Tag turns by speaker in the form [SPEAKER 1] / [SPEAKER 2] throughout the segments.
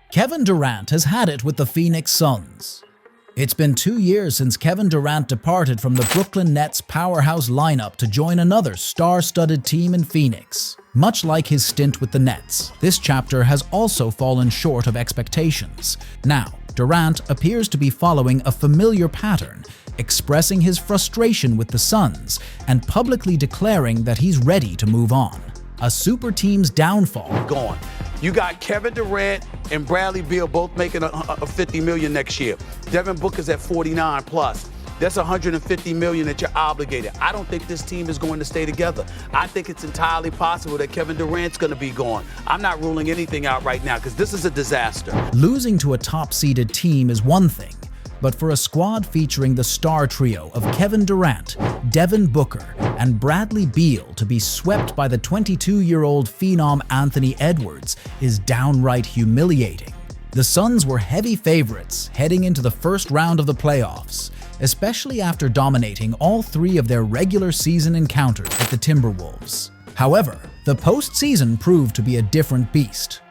[SPEAKER 1] Kevin Durant has had it with the Phoenix Suns. It's been 2 years since Kevin Durant departed from the Brooklyn Nets powerhouse lineup to join another star-studded team in Phoenix. Much like his stint with the Nets, this chapter has also fallen short of expectations. Now, Durant appears to be following a familiar pattern, expressing his frustration with the Suns and publicly declaring that he's ready to move on. A super team's downfall.
[SPEAKER 2] Gone. You got Kevin Durant and Bradley Beal both making a $50 million next year. Devin Booker's at 49 plus. That's $150 million that you're obligated. I don't think this team is going to stay together. I think it's entirely possible that Kevin Durant's going to be gone. I'm not ruling anything out right now because this is a disaster.
[SPEAKER 1] Losing to a top-seeded team is one thing, but for a squad featuring the star trio of Kevin Durant, Devin Booker, and Bradley Beal to be swept by the 22-year-old phenom Anthony Edwards is downright humiliating. The Suns were heavy favorites heading into the first round of the playoffs, especially after dominating all 3 of their regular season encounters with the Timberwolves. However, the postseason proved to be a different beast.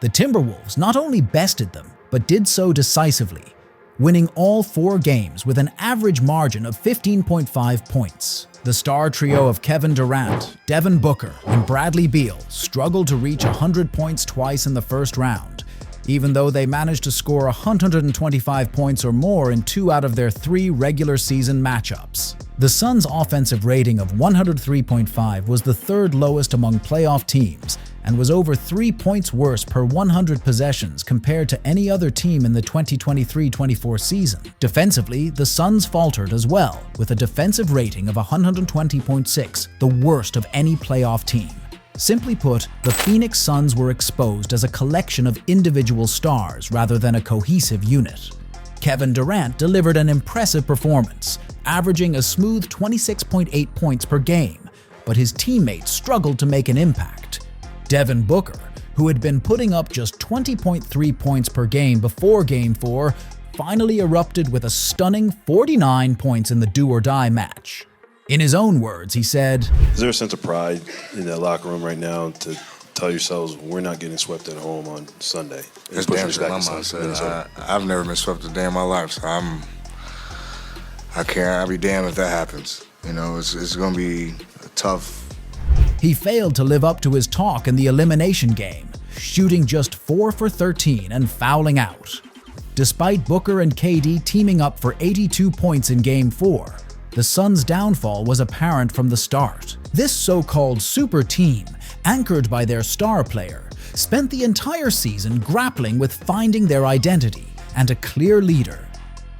[SPEAKER 1] The Timberwolves not only bested them, but did so decisively, winning all 4 games with an average margin of 15.5 points. The star trio of Kevin Durant, Devin Booker, and Bradley Beal struggled to reach 100 points twice in the first round, even though they managed to score 125 points or more in 2 out of their 3 regular season matchups. The Suns' offensive rating of 103.5 was the 3rd lowest among playoff teams and was over 3 points worse per 100 possessions compared to any other team in the 2023-24 season. Defensively, the Suns faltered as well, with a defensive rating of 120.6, the worst of any playoff team. Simply put, the Phoenix Suns were exposed as a collection of individual stars rather than a cohesive unit. Kevin Durant delivered an impressive performance, averaging a smooth 26.8 points per game, but his teammates struggled to make an impact. Devin Booker, who had been putting up just 20.3 points per game before Game 4, finally erupted with a stunning 49 points in the do-or-die match. In his own words, he said,
[SPEAKER 3] "Is there a sense of pride in that locker room right now to tell yourselves we're not getting swept at home on Sunday?"
[SPEAKER 4] It's damn sure my mindset. I've never been swept a day in my life, so I can't. I'll be damned if that happens. You know, it's going to be tough.
[SPEAKER 1] He failed to live up to his talk in the elimination game, shooting just 4 for 13 and fouling out. Despite Booker and KD teaming up for 82 points in Game 4, the Suns' downfall was apparent from the start. This so-called super team, anchored by their star player, spent the entire season grappling with finding their identity and a clear leader.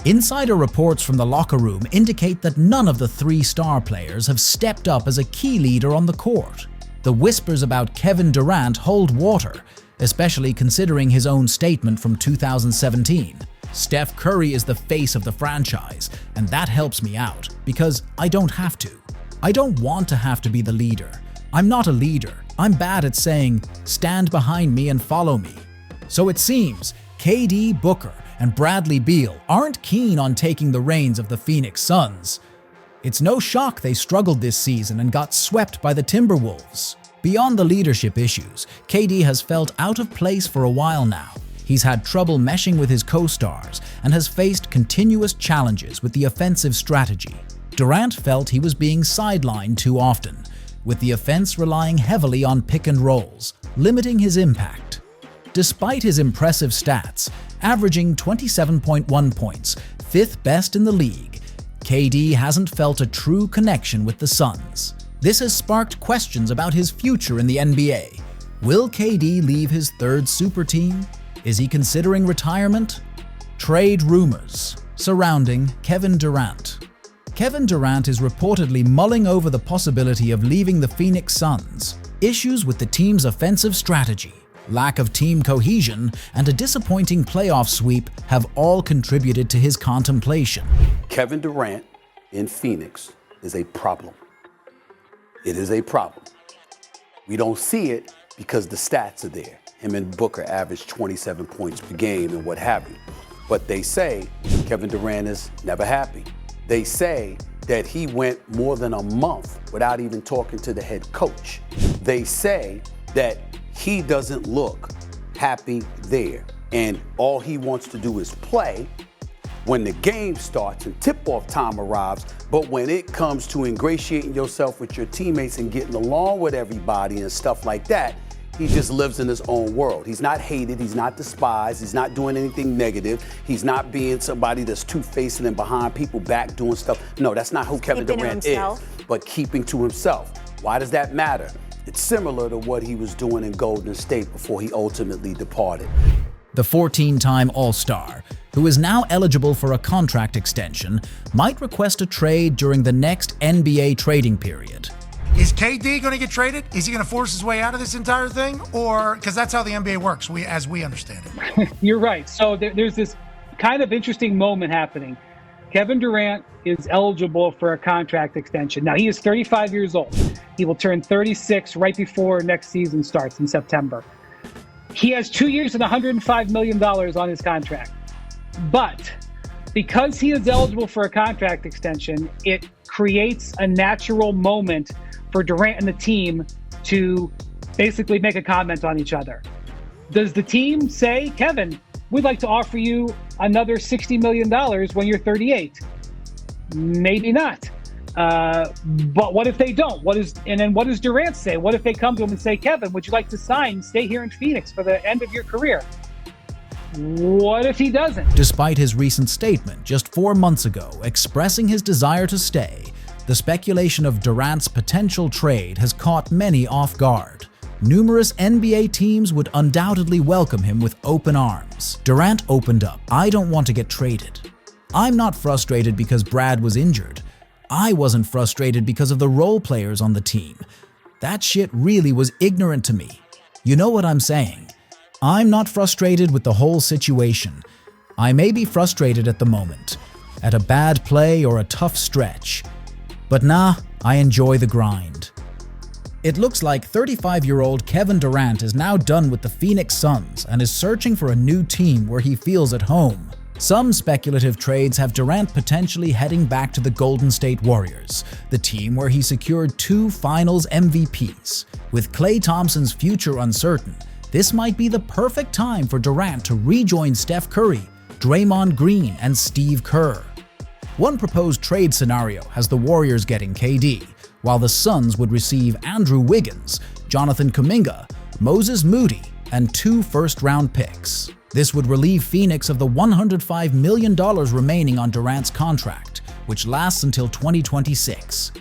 [SPEAKER 1] Insider reports from the locker room indicate that none of the 3 star players have stepped up as a key leader on the court. The whispers about Kevin Durant hold water, especially considering his own statement from 2017. Steph Curry is the face of the franchise, and that helps me out, because I don't have to. I don't want to have to be the leader. I'm not a leader. I'm bad at saying, stand behind me and follow me. So it seems KD, Booker, and Bradley Beal aren't keen on taking the reins of the Phoenix Suns. It's no shock they struggled this season and got swept by the Timberwolves. Beyond the leadership issues, KD has felt out of place for a while now. He's had trouble meshing with his co-stars and has faced continuous challenges with the offensive strategy. Durant felt he was being sidelined too often, with the offense relying heavily on pick and rolls, limiting his impact. Despite his impressive stats, averaging 27.1 points, 5th best in the league, KD hasn't felt a true connection with the Suns. This has sparked questions about his future in the NBA. Will KD leave his 3rd super team? Is he considering retirement? Trade rumors surrounding Kevin Durant. Kevin Durant is reportedly mulling over the possibility of leaving the Phoenix Suns. Issues with the team's offensive strategy, lack of team cohesion, and a disappointing playoff sweep have all contributed to his contemplation.
[SPEAKER 2] Kevin Durant in Phoenix is a problem. It is a problem. We don't see it because the stats are there. Him and Booker average 27 points per game and what have you. But they say Kevin Durant is never happy. They say that he went more than a month without even talking to the head coach. They say that he doesn't look happy there. And all he wants to do is play when the game starts and tip-off time arrives. But when it comes to ingratiating yourself with your teammates and getting along with everybody and stuff like that, he just lives in his own world. He's not hated, he's not despised, he's not doing anything negative, he's not being somebody that's two-faced and behind people back doing stuff. No, that's not who Kevin Durant is, but keeping to himself. Why does that matter? It's similar to what he was doing in Golden State before he ultimately departed.
[SPEAKER 1] The 14-time All-Star, who is now eligible for a contract extension, might request a trade during the next NBA trading period.
[SPEAKER 5] Is KD going to get traded? Is he going to force his way out of this entire thing? Or, because that's how the NBA works, as we understand it.
[SPEAKER 6] You're right. So there's this kind of interesting moment happening. Kevin Durant is eligible for a contract extension. Now, he is 35 years old. He will turn 36 right before next season starts in September. He has 2 years and $105 million on his contract. But because he is eligible for a contract extension, it creates a natural moment for Durant and the team to basically make a comment on each other. Does the team say, Kevin, we'd like to offer you another $60 million when you're 38? Maybe not. But what if they don't? And then what does Durant say? What if they come to him and say, Kevin, would you like to stay here in Phoenix for the end of your career? What if he doesn't?
[SPEAKER 1] Despite his recent statement just 4 months ago expressing his desire to stay, the speculation of Durant's potential trade has caught many off guard. Numerous NBA teams would undoubtedly welcome him with open arms. Durant opened up, "I don't want to get traded. I'm not frustrated because Brad was injured. I wasn't frustrated because of the role players on the team. That shit really was ignorant to me. You know what I'm saying? I'm not frustrated with the whole situation. I may be frustrated at the moment, at a bad play or a tough stretch. But nah, I enjoy the grind." It looks like 35-year-old Kevin Durant is now done with the Phoenix Suns and is searching for a new team where he feels at home. Some speculative trades have Durant potentially heading back to the Golden State Warriors, the team where he secured 2 Finals MVPs. With Klay Thompson's future uncertain, this might be the perfect time for Durant to rejoin Steph Curry, Draymond Green, and Steve Kerr. One proposed trade scenario has the Warriors getting KD, while the Suns would receive Andrew Wiggins, Jonathan Kuminga, Moses Moody, and 2 first-round picks. This would relieve Phoenix of the $105 million remaining on Durant's contract, which lasts until 2026.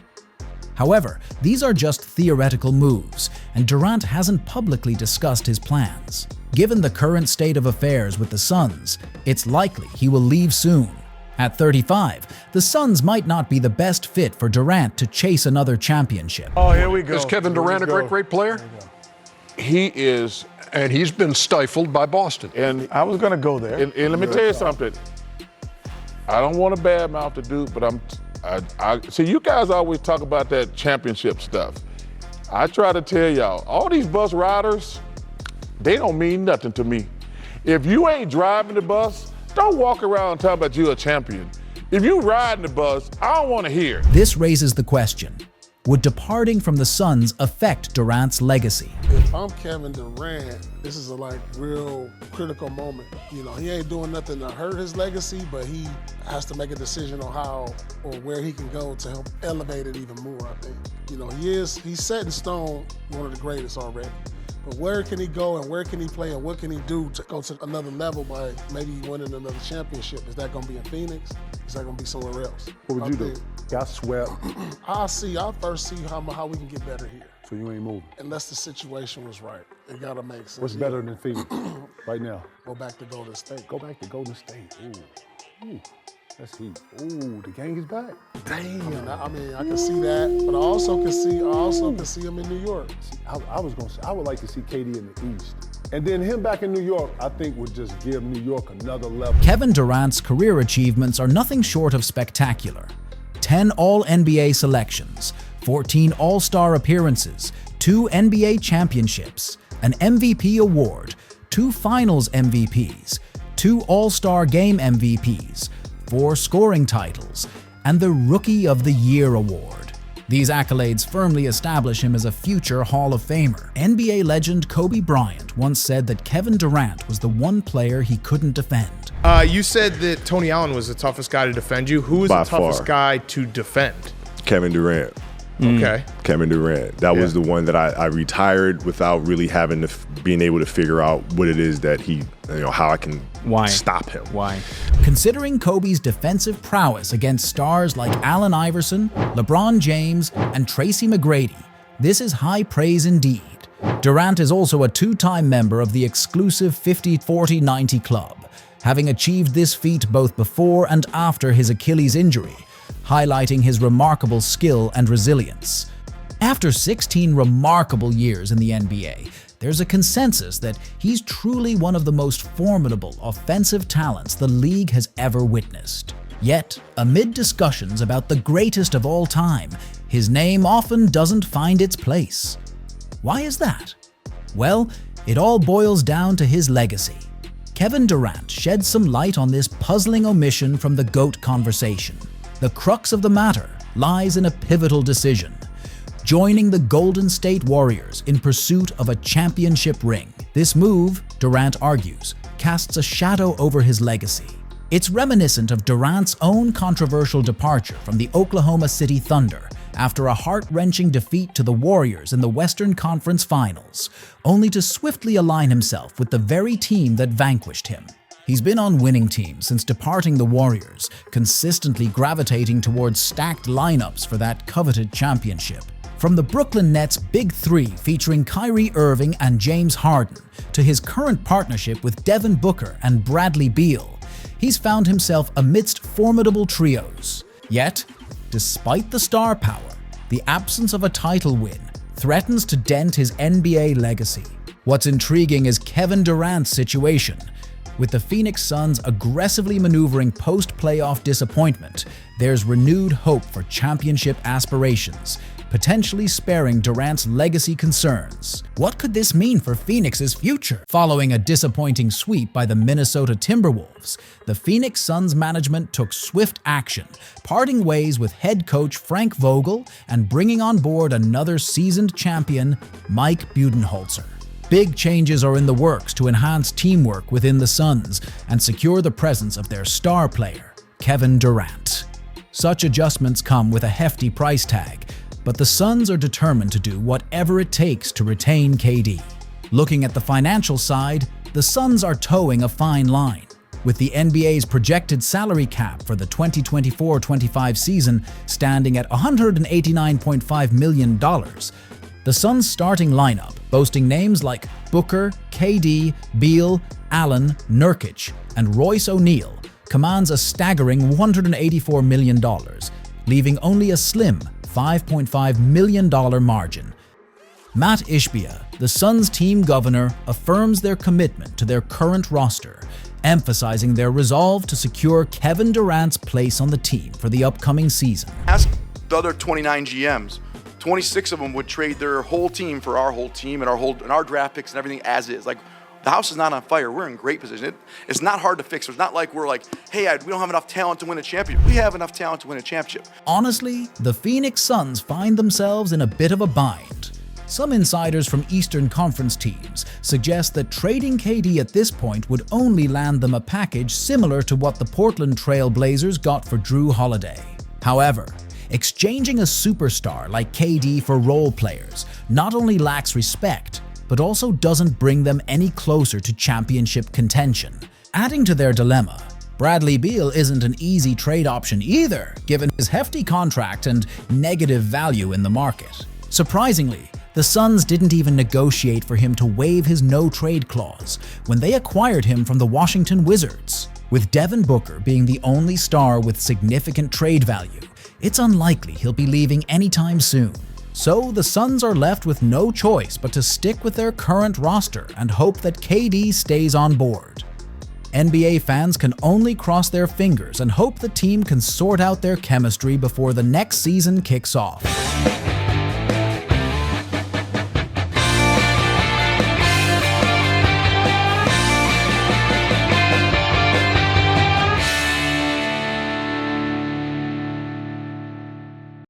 [SPEAKER 1] However, these are just theoretical moves, and Durant hasn't publicly discussed his plans. Given the current state of affairs with the Suns, it's likely he will leave soon. At 35, the Suns might not be the best fit for Durant to chase another championship.
[SPEAKER 7] Oh, here we go.
[SPEAKER 8] Is Kevin Durant a great player? He is, and he's been stifled by Boston.
[SPEAKER 7] And I was going to go there.
[SPEAKER 9] And let me tell you something. I don't want to badmouth the dude, but I see you guys always talk about that championship stuff. I try to tell y'all, all these bus riders, they don't mean nothing to me. If you ain't driving the bus, don't walk around talking about you a champion. If you riding the bus, I don't want to hear.
[SPEAKER 1] This raises the question, would departing from the Suns affect Durant's legacy?
[SPEAKER 10] If I'm Kevin Durant, this is a real critical moment. You know, he ain't doing nothing to hurt his legacy, but he has to make a decision on how or where he can go to help elevate it even more, I think. You know, he's set in stone, one of the greatest already. But where can he go and where can he play and what can he do to go to another level by maybe winning another championship? Is that going to be in Phoenix? Is that going to be somewhere else?
[SPEAKER 7] What would you do? Got swept.
[SPEAKER 10] I'll first see how we can get better here.
[SPEAKER 7] So you ain't moving?
[SPEAKER 10] Unless the situation was right. It got to make sense.
[SPEAKER 7] What's better than Phoenix right now?
[SPEAKER 10] Go back to Golden State.
[SPEAKER 7] Go back to Golden State. Ooh. That's heat. Ooh, the gang is back. Damn.
[SPEAKER 10] I can see that, but I also can see him in New York.
[SPEAKER 7] See, I was gonna say I would like to see KD in the East. And then him back in New York, I think would just give New York another level.
[SPEAKER 1] Kevin Durant's career achievements are nothing short of spectacular. 10 All-NBA selections, 14 All-Star appearances, 2 NBA championships, an MVP award, 2 Finals MVPs, 2 All-Star Game MVPs, 4 scoring titles, and the Rookie of the Year award. These accolades firmly establish him as a future Hall of Famer. NBA legend Kobe Bryant once said that Kevin Durant was the one player he couldn't defend.
[SPEAKER 11] You said that Tony Allen was the toughest guy to defend you. Who was the toughest guy to defend?
[SPEAKER 12] Kevin Durant.
[SPEAKER 11] Okay.
[SPEAKER 12] Kevin Durant. That was the one that I retired without really having to being able to figure out what it is that he, how I can stop him.
[SPEAKER 11] Why?
[SPEAKER 1] Considering Kobe's defensive prowess against stars like Allen Iverson, LeBron James, and Tracy McGrady, this is high praise indeed. Durant is also a two-time member of the exclusive 50-40-90 club, having achieved this feat both before and after his Achilles injury, highlighting his remarkable skill and resilience. After 16 remarkable years in the NBA, there's a consensus that he's truly one of the most formidable offensive talents the league has ever witnessed. Yet, amid discussions about the greatest of all time, his name often doesn't find its place. Why is that? Well, it all boils down to his legacy. Kevin Durant sheds some light on this puzzling omission from the GOAT conversation. The crux of the matter lies in a pivotal decision: joining the Golden State Warriors in pursuit of a championship ring. This move, Durant argues, casts a shadow over his legacy. It's reminiscent of Durant's own controversial departure from the Oklahoma City Thunder after a heart-wrenching defeat to the Warriors in the Western Conference Finals, only to swiftly align himself with the very team that vanquished him. He's been on winning teams since departing the Warriors, consistently gravitating towards stacked lineups for that coveted championship. From the Brooklyn Nets' Big Three featuring Kyrie Irving and James Harden, to his current partnership with Devin Booker and Bradley Beal, he's found himself amidst formidable trios. Yet, despite the star power, the absence of a title win threatens to dent his NBA legacy. What's intriguing is Kevin Durant's situation. With the Phoenix Suns aggressively maneuvering post-playoff disappointment, there's renewed hope for championship aspirations, potentially sparing Durant's legacy concerns. What could this mean for Phoenix's future? Following a disappointing sweep by the Minnesota Timberwolves, the Phoenix Suns management took swift action, parting ways with head coach Frank Vogel and bringing on board another seasoned champion, Mike Budenholzer. Big changes are in the works to enhance teamwork within the Suns and secure the presence of their star player, Kevin Durant. Such adjustments come with a hefty price tag, but the Suns are determined to do whatever it takes to retain KD. Looking at the financial side, the Suns are towing a fine line. With the NBA's projected salary cap for the 2024-25 season standing at $189.5 million, the Suns' starting lineup, boasting names like Booker, KD, Beal, Allen, Nurkic, and Royce O'Neal, commands a staggering $184 million, leaving only a slim $5.5 million margin. Matt Ishbia, the Suns' team governor, affirms their commitment to their current roster, emphasizing their resolve to secure Kevin Durant's place on the team for the upcoming season.
[SPEAKER 13] Ask the other 29 GMs. 26 of them would trade their whole team for our whole team and our draft picks and everything as is. Like, the house is not on fire. We're in great position. It's not hard to fix. It's not like we're like, hey, we don't have enough talent to win a championship. We have enough talent to win a championship.
[SPEAKER 1] Honestly, the Phoenix Suns find themselves in a bit of a bind. Some insiders from Eastern Conference teams suggest that trading KD at this point would only land them a package similar to what the Portland Trail Blazers got for Drew Holiday. However, exchanging a superstar like KD for role players not only lacks respect, but also doesn't bring them any closer to championship contention. Adding to their dilemma, Bradley Beal isn't an easy trade option either, given his hefty contract and negative value in the market. Surprisingly, the Suns didn't even negotiate for him to waive his no-trade clause when they acquired him from the Washington Wizards. With Devin Booker being the only star with significant trade value, it's unlikely he'll be leaving anytime soon. So the Suns are left with no choice but to stick with their current roster and hope that KD stays on board. NBA fans can only cross their fingers and hope the team can sort out their chemistry before the next season kicks off.